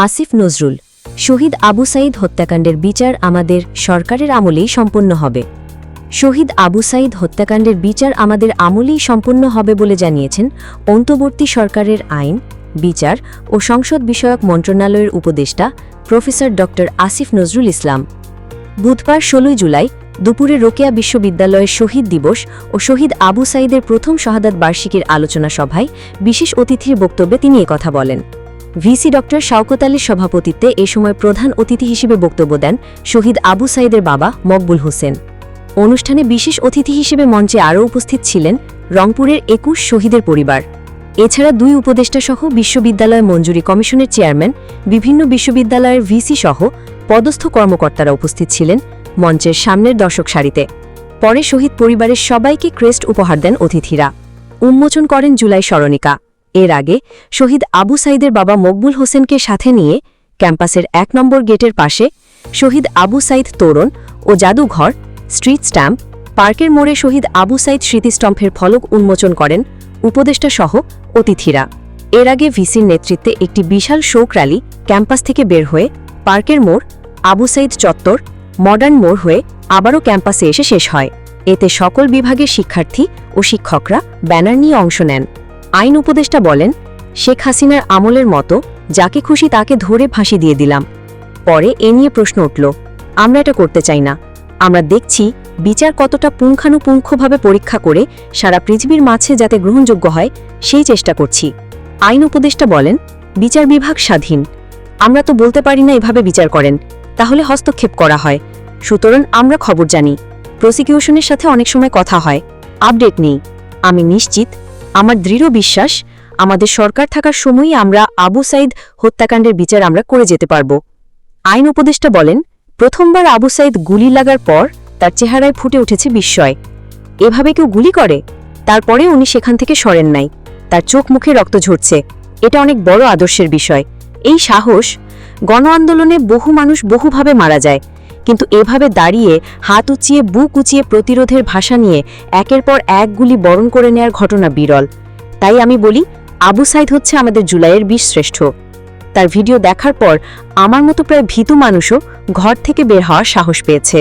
আসিফ নজরুল। শহীদ আবু সাঈদ হত্যাকাণ্ডের বিচার আমাদের সরকারের আমলেই সম্পন্ন হবে। শহীদ আবু সাঈদ হত্যাকাণ্ডের বিচার আমাদের আমলেই সম্পন্ন হবে বলে জানিয়েছেন অন্তর্বর্তী সরকারের আইন, বিচার ও সংসদ বিষয়ক মন্ত্রণালয়ের উপদেষ্টা প্রফেসর ড আসিফ নজরুল ইসলাম। বুধবার ১৬ জুলাই দুপুরে রোকেয়া বিশ্ববিদ্যালয়ের শহীদ দিবস ও শহীদ আবু সাঈদের প্রথম শাহাদাত বার্ষিকীর আলোচনা সভায় বিশেষ অতিথির বক্তব্যে তিনি একথা বলেন। ভিসি ড শওকত আলীর সভাপতিত্বে এ সময় প্রধান অতিথি হিসেবে বক্তব্য দেন শহীদ আবু সাঈদের বাবা মকবুল হোসেন। অনুষ্ঠানে বিশেষ অতিথি হিসেবে মঞ্চে আরও উপস্থিত ছিলেন রংপুরের ২১ শহীদের পরিবার। এছাড়া ২ উপদেষ্টা সহ বিশ্ববিদ্যালয় মঞ্জুরি কমিশনের চেয়ারম্যান, বিভিন্ন বিশ্ববিদ্যালয়ের ভিসি সহ পদস্থ কর্মকর্তারা উপস্থিত ছিলেন মঞ্চের সামনের দর্শক সারিতে। পরে শহীদ পরিবারের সবাইকে ক্রেস্ট উপহার দেন অতিথিরা। উন্মোচন করেন জুলাই স্মরণিকা। এর আগে শহীদ আবু সাঈদের বাবা মকবুল হোসেনকে সাথে নিয়ে ক্যাম্পাসের ১ নম্বর গেটের পাশে শহীদ আবু সাঈদ তোরণ ও জাদুঘর, স্ট্রিট স্ট্যাম্প, পার্কের মোড়ে শহীদ আবু সাঈদ স্মৃতিস্তম্ভের ফলক উন্মোচন করেন উপদেষ্টা সহ অতিথিরা। এর আগে ভিসির নেতৃত্বে একটি বিশাল শোক র্যালি ক্যাম্পাস থেকে বের হয়ে পার্কের মোড়, আবু সাঈদ চত্বর, মডার্ন মোড় হয়ে আবারও ক্যাম্পাসে এসে শেষ হয়। এতে সকল বিভাগের শিক্ষার্থী ও শিক্ষকরা ব্যানার নিয়ে অংশ নেন। আইন উপদেষ্টা বলেন, শেখ হাসিনার আমলের মতো যাকে খুশি তাকে ধরে ফাঁসি দিয়ে দিলাম। পরে এ নিয়ে প্রশ্ন উঠল, আমরা এটা করতে চাই না। আমরা দেখছি বিচার কতটা পুঙ্খানুপুঙ্খভাবে পরীক্ষা করে সারা পৃথিবীর মাঝে যাতে গ্রহণযোগ্য হয় সেই চেষ্টা করছি। আইন উপদেষ্টা বলেন, বিচার বিভাগ স্বাধীন। আমরা তো বলতে পারি না এভাবে বিচার করেন, তাহলে হস্তক্ষেপ করা হয়। সুতরাং আমরা খবর জানি, প্রসিকিউশনের সাথে অনেক সময় কথা হয়, আপডেট নেই। আমি নিশ্চিত, আমার দৃঢ় বিশ্বাস, আমাদের সরকার থাকার সময়ই আমরা আবু সাঈদ হত্যাকাণ্ডের বিচার আমরা করে যেতে পারব। আইন উপদেষ্টা বলেন, প্রথমবার আবু সাঈদ গুলি লাগার পর তার চেহারায় ফুটে উঠেছে বিস্ময়। এভাবে কেউ গুলি করে? তারপরে উনি সেখান থেকে সরেন নাই। তার চোখ মুখে রক্ত ঝরছে। এটা অনেক বড় আদর্শের বিষয়। এই সাহস, গণ আন্দোলনে বহু মানুষ বহুভাবে মারা যায়, কিন্তু এভাবে দাঁড়িয়ে হাত উঁচিয়ে বুক উঁচিয়ে প্রতিরোধের ভাষা নিয়ে একের পর এক গুলি বরণ করে নেয়ার ঘটনা বিরল। তাই আমি বলি, আবু সাঈদ হচ্ছে আমাদের জুলাইয়ের বীরশ্রেষ্ঠ। তার ভিডিও দেখার পর আমার মতো প্রায় ভীতু মানুষও ঘর থেকে বের হওয়ার সাহস পেয়েছে।